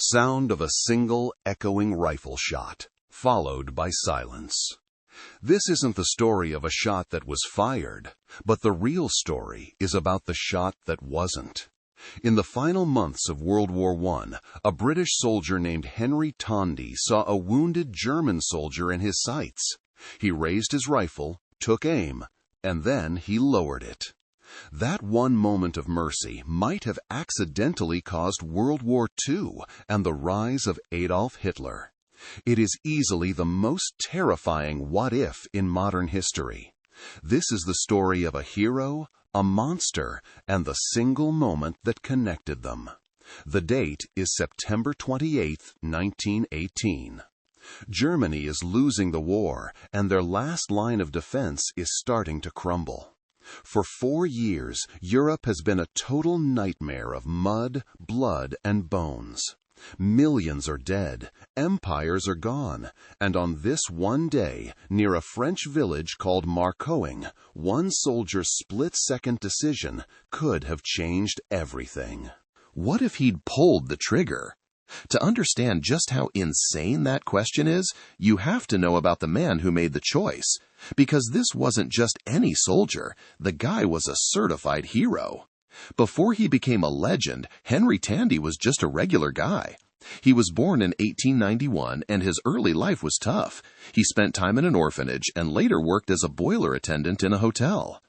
Sound of a single echoing rifle shot, followed by silence. This isn't the story of a shot that was fired, but the real story is about the shot that wasn't. In the final months of World War I, a British soldier named Henry Tandey saw a wounded German soldier in his sights. He raised his rifle, took aim, and then he lowered it. That one moment of mercy might have accidentally caused World War II and the rise of Adolf Hitler. It is easily the most terrifying what-if in modern history. This is the story of a hero, a monster, and the single moment that connected them. The date is September 28, 1918. Germany is losing the war, and their last line of defense is starting to crumble. For 4 years, Europe has been a total nightmare of mud, blood, and bones. Millions are dead, empires are gone, and on this one day, near a French village called Marcoing, one soldier's split-second decision could have changed everything. What if he'd pulled the trigger? To understand just how insane that question is, you have to know about the man who made the choice. Because this wasn't just any soldier, the guy was a certified hero. Before he became a legend, Henry Tandey was just a regular guy. He was born in 1891, and his early life was tough. He spent time in an orphanage and later worked as a boiler attendant in a hotel.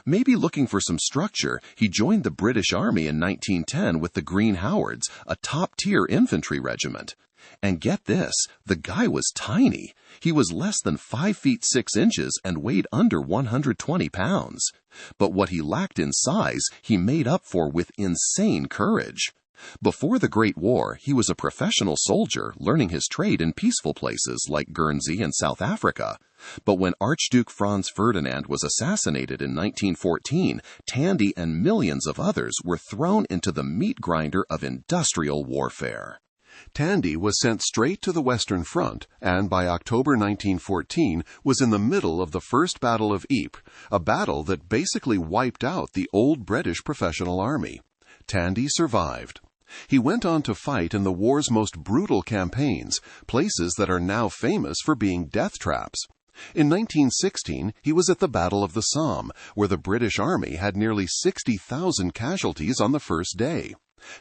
Maybe looking for some structure, he joined the British Army in 1910 with the Green Howards, a top-tier infantry regiment. And get this, the guy was tiny. He was less than 5 feet 6 inches and weighed under 120 pounds. But what he lacked in size, he made up for with insane courage. Before the Great War, he was a professional soldier, learning his trade in peaceful places like Guernsey and South Africa. But when Archduke Franz Ferdinand was assassinated in 1914, Tandey and millions of others were thrown into the meat grinder of industrial warfare. Tandey was sent straight to the Western Front, and by October 1914 was in the middle of the First Battle of Ypres, a battle that basically wiped out the old British professional army. Tandey survived. He went on to fight in the war's most brutal campaigns, places that are now famous for being death traps. In 1916, he was at the Battle of the Somme, where the British Army had nearly 60,000 casualties on the first day.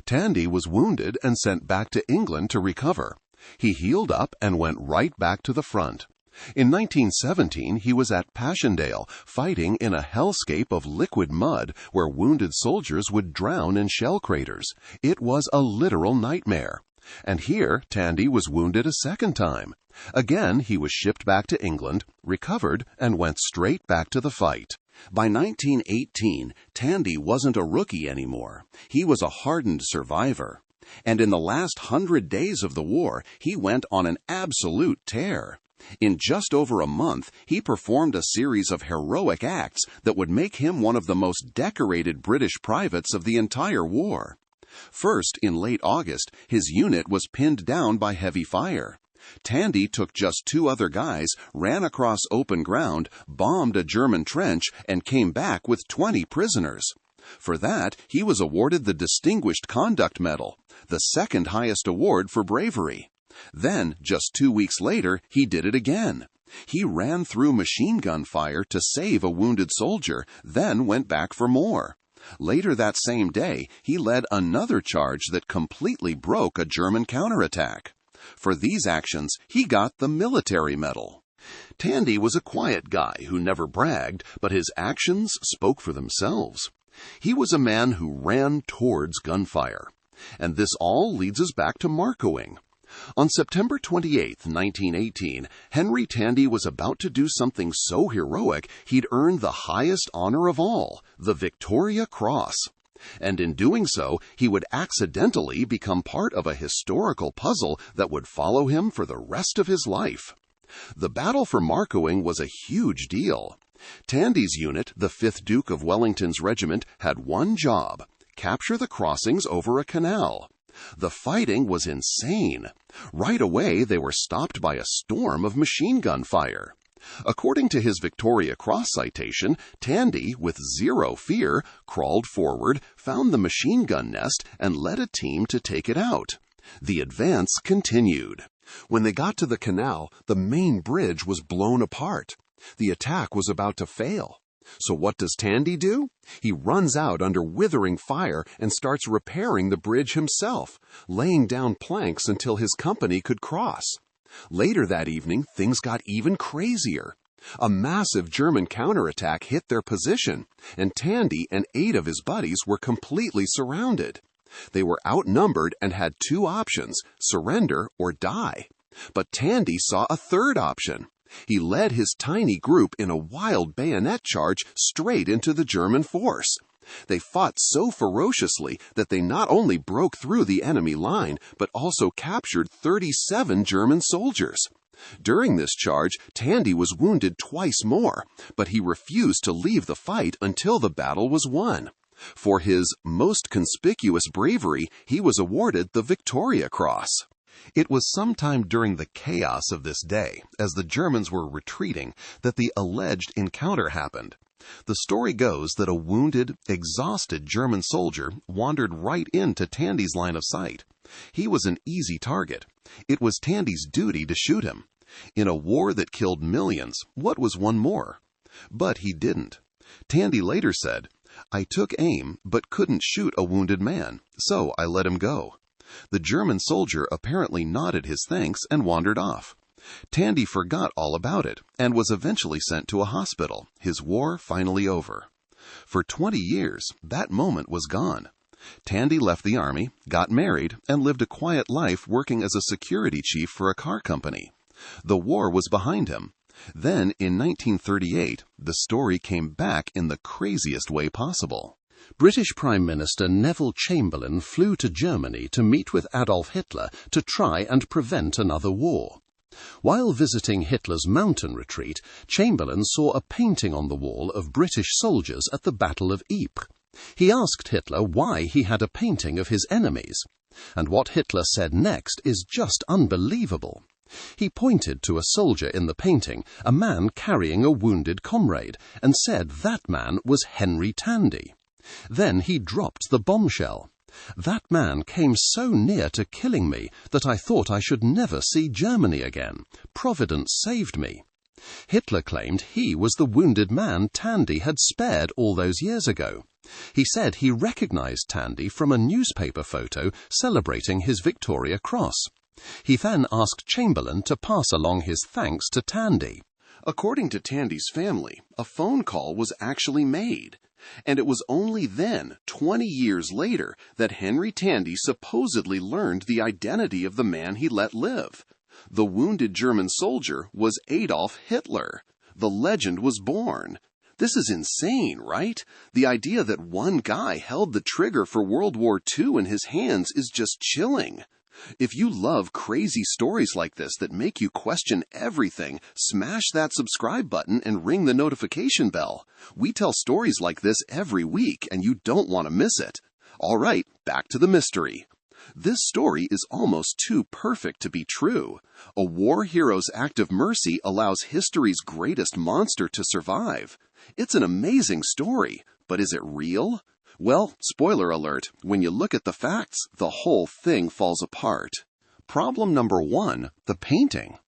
Tandey was wounded and sent back to England to recover. He healed up and went right back to the front. In 1917, he was at Passchendaele, fighting in a hellscape of liquid mud where wounded soldiers would drown in shell craters. It was a literal nightmare. And here, Tandey was wounded a second time. Again, he was shipped back to England, recovered, and went straight back to the fight. By 1918, Tandey wasn't a rookie anymore. He was a hardened survivor. And in the last 100 days of the war, he went on an absolute tear. In just over a month, he performed a series of heroic acts that would make him one of the most decorated British privates of the entire war. First, in late August, his unit was pinned down by heavy fire. Tandey took just 2 other guys, ran across open ground, bombed a German trench, and came back with 20 prisoners. For that, he was awarded the Distinguished Conduct Medal, the second highest award for bravery. Then, just 2 weeks later, he did it again. He ran through machine gun fire to save a wounded soldier, then went back for more. Later that same day, he led another charge that completely broke a German counterattack. For these actions, he got the military medal. Tandey was a quiet guy who never bragged, but his actions spoke for themselves. He was a man who ran towards gunfire. And this all leads us back to Marcoing. On September 28, 1918, Henry Tandey was about to do something so heroic he'd earned the highest honor of all, the Victoria Cross. And in doing so, he would accidentally become part of a historical puzzle that would follow him for the rest of his life. The battle for Marcoing was a huge deal. Tandey's unit, the 5th Duke of Wellington's regiment, had one job: capture the crossings over a canal. The fighting was insane. Right away, they were stopped by a storm of machine gun fire. According to his Victoria Cross citation, Tandey, with zero fear, crawled forward, found the machine gun nest, and led a team to take it out. The advance continued. When they got to the canal, the main bridge was blown apart. The attack was about to fail. So what does Tandey do? He runs out under withering fire and starts repairing the bridge himself, laying down planks until his company could cross. Later that evening, things got even crazier. A massive German counterattack hit their position, and Tandey and 8 of his buddies were completely surrounded. They were outnumbered and had 2 options, surrender or die. But Tandey saw a third option. He led his tiny group in a wild bayonet charge straight into the German force. They fought so ferociously that they not only broke through the enemy line, but also captured 37 German soldiers. During this charge, Tandey was wounded twice more, but he refused to leave the fight until the battle was won. For his most conspicuous bravery, he was awarded the Victoria Cross. It was sometime during the chaos of this day, as the Germans were retreating, that the alleged encounter happened. The story goes that a wounded, exhausted German soldier wandered right into Tandey's line of sight. He was an easy target. It was Tandey's duty to shoot him. In a war that killed millions, what was one more? But he didn't. Tandey later said, "I took aim, but couldn't shoot a wounded man, so I let him go." The German soldier apparently nodded his thanks and wandered off. Tandey forgot all about it and was eventually sent to a hospital, his war finally over. For 20 years, that moment was gone. Tandey left the army, got married, and lived a quiet life working as a security chief for a car company. The war was behind him. Then, in 1938, the story came back in the craziest way possible. British Prime Minister Neville Chamberlain flew to Germany to meet with Adolf Hitler to try and prevent another war. While visiting Hitler's mountain retreat, Chamberlain saw a painting on the wall of British soldiers at the Battle of Ypres. He asked Hitler why he had a painting of his enemies. And what Hitler said next is just unbelievable. He pointed to a soldier in the painting, a man carrying a wounded comrade, and said that man was Henry Tandey. Then he dropped the bombshell. That man came so near to killing me that I thought I should never see Germany again. Providence saved me. Hitler claimed he was the wounded man Tandey had spared all those years ago. He said he recognized Tandey from a newspaper photo celebrating his Victoria Cross. He then asked Chamberlain to pass along his thanks to Tandey. According to Tandey's family, a phone call was actually made. And it was only then, 20 years later, that Henry Tandey supposedly learned the identity of the man he let live. The wounded German soldier was Adolf Hitler. The legend was born. This is insane, right? The idea that one guy held the trigger for World War II in his hands is just chilling. If you love crazy stories like this that make you question everything, smash that subscribe button and ring the notification bell. We tell stories like this every week, and you don't want to miss it. All right, back to the mystery. This story is almost too perfect to be true. A war hero's act of mercy allows history's greatest monster to survive. It's an amazing story, but is it real? Well, spoiler alert, when you look at the facts, the whole thing falls apart. Problem number 1, the painting.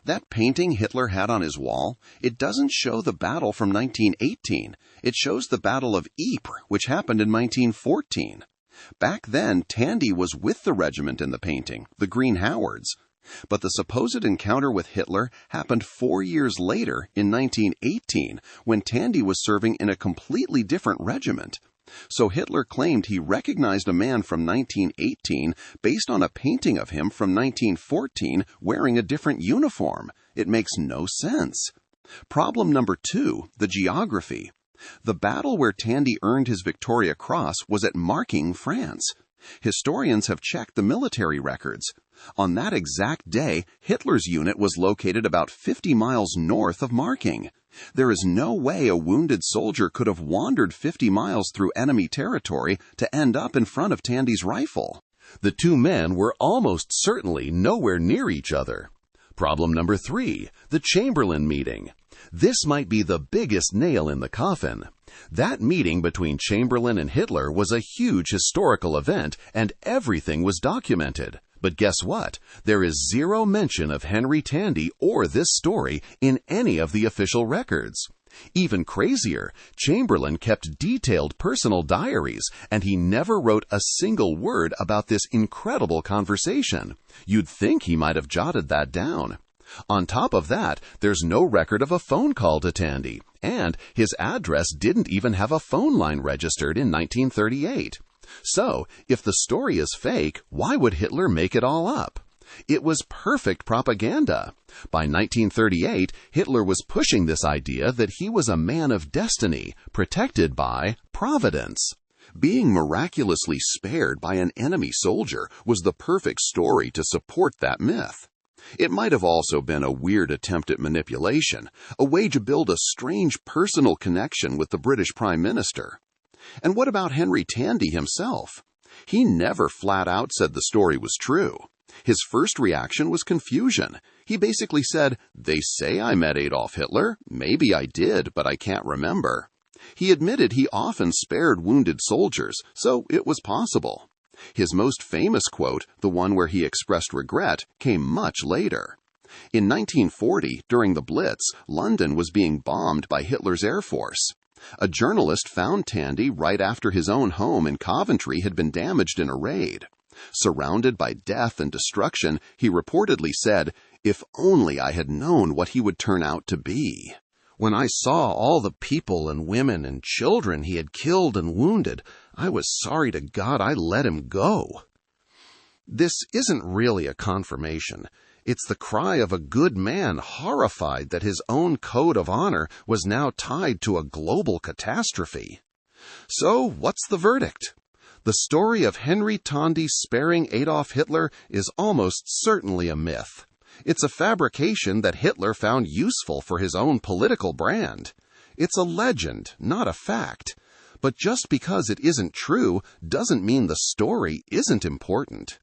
That painting Hitler had on his wall, it doesn't show the battle from 1918. It shows the Battle of Ypres, which happened in 1914. Back then, Tandey was with the regiment in the painting, the Green Howards. But the supposed encounter with Hitler happened 4 years later, in 1918, when Tandey was serving in a completely different regiment. So Hitler claimed he recognized a man from 1918 based on a painting of him from 1914 wearing a different uniform. It makes no sense. Problem number 2, the geography. The battle where Tandey earned his Victoria Cross was at Marking, France. Historians have checked the military records. On that exact day, Hitler's unit was located about 50 miles north of Marking. There is no way a wounded soldier could have wandered 50 miles through enemy territory to end up in front of Tandey's rifle. The two men were almost certainly nowhere near each other. Problem number 3, the Chamberlain meeting. This might be the biggest nail in the coffin. That meeting between Chamberlain and Hitler was a huge historical event, and everything was documented. But guess what? There is zero mention of Henry Tandey or this story in any of the official records. Even crazier, Chamberlain kept detailed personal diaries, and he never wrote a single word about this incredible conversation. You'd think he might have jotted that down. On top of that, there's no record of a phone call to Tandey, and his address didn't even have a phone line registered in 1938. So, if the story is fake, why would Hitler make it all up? It was perfect propaganda. By 1938, Hitler was pushing this idea that he was a man of destiny, protected by Providence. Being miraculously spared by an enemy soldier was the perfect story to support that myth. It might have also been a weird attempt at manipulation, a way to build a strange personal connection with the British Prime Minister. And what about Henry Tandey himself? He never flat out said the story was true. His first reaction was confusion. He basically said, "They say I met Adolf Hitler. Maybe I did, but I can't remember." He admitted he often spared wounded soldiers, so it was possible. His most famous quote, the one where he expressed regret, came much later. In 1940, during the Blitz, London was being bombed by Hitler's Air Force. A journalist found Tandey right after his own home in Coventry had been damaged in a raid. Surrounded by death and destruction, he reportedly said, "If only I had known what he would turn out to be." When I saw all the people and women and children he had killed and wounded, I was sorry to God I let him go. This isn't really a confirmation. It's the cry of a good man horrified that his own code of honor was now tied to a global catastrophe. So, what's the verdict? The story of Henry Tandey sparing Adolf Hitler is almost certainly a myth. It's a fabrication that Hitler found useful for his own political brand. It's a legend, not a fact. But just because it isn't true doesn't mean the story isn't important.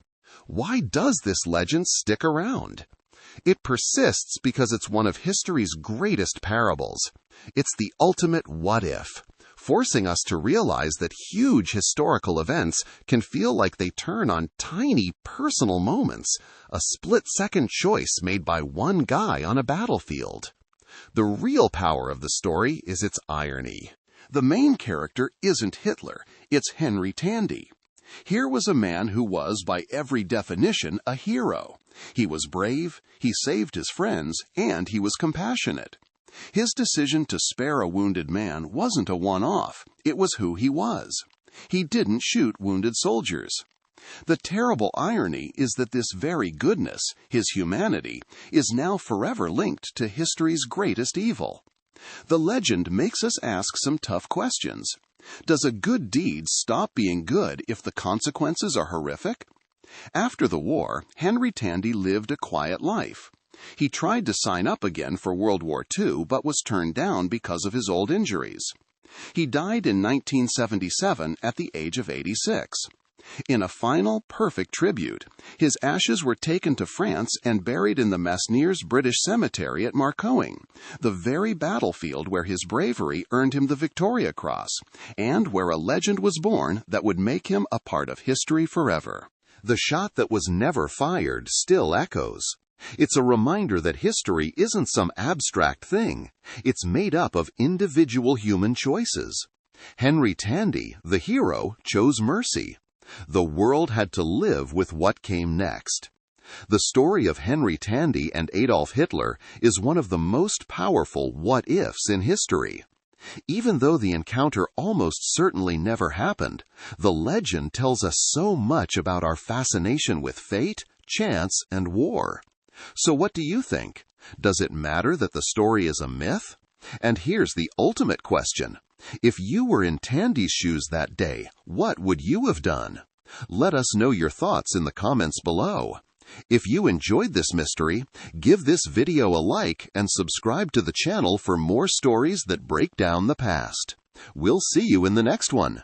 Why does this legend stick around? It persists because it's one of history's greatest parables. It's the ultimate what if, forcing us to realize that huge historical events can feel like they turn on tiny personal moments, a split-second choice made by one guy on a battlefield. The real power of the story is its irony. The main character isn't Hitler, it's Henry Tandey. Here was a man who was, by every definition, a hero. He was brave, he saved his friends, and he was compassionate. His decision to spare a wounded man wasn't a one-off. It was who he was. He didn't shoot wounded soldiers. The terrible irony is that this very goodness, his humanity, is now forever linked to history's greatest evil. The legend makes us ask some tough questions. Does a good deed stop being good if the consequences are horrific? After the war, Henry Tandey lived a quiet life. He tried to sign up again for World War II, but was turned down because of his old injuries. He died in 1977 at the age of 86. In a final, perfect tribute, his ashes were taken to France and buried in the Masnieres British Cemetery at Marcoing, the very battlefield where his bravery earned him the Victoria Cross, and where a legend was born that would make him a part of history forever. The shot that was never fired still echoes. It's a reminder that history isn't some abstract thing. It's made up of individual human choices. Henry Tandey, the hero, chose mercy. The world had to live with what came next. The story of Henry Tandey and Adolf Hitler is one of the most powerful what-ifs in history. Even though the encounter almost certainly never happened, the legend tells us so much about our fascination with fate, chance, and war. So what do you think? Does it matter that the story is a myth? And here's the ultimate question. If you were in Tandey's shoes that day, what would you have done? Let us know your thoughts in the comments below. If you enjoyed this mystery, give this video a like and subscribe to the channel for more stories that break down the past. We'll see you in the next one.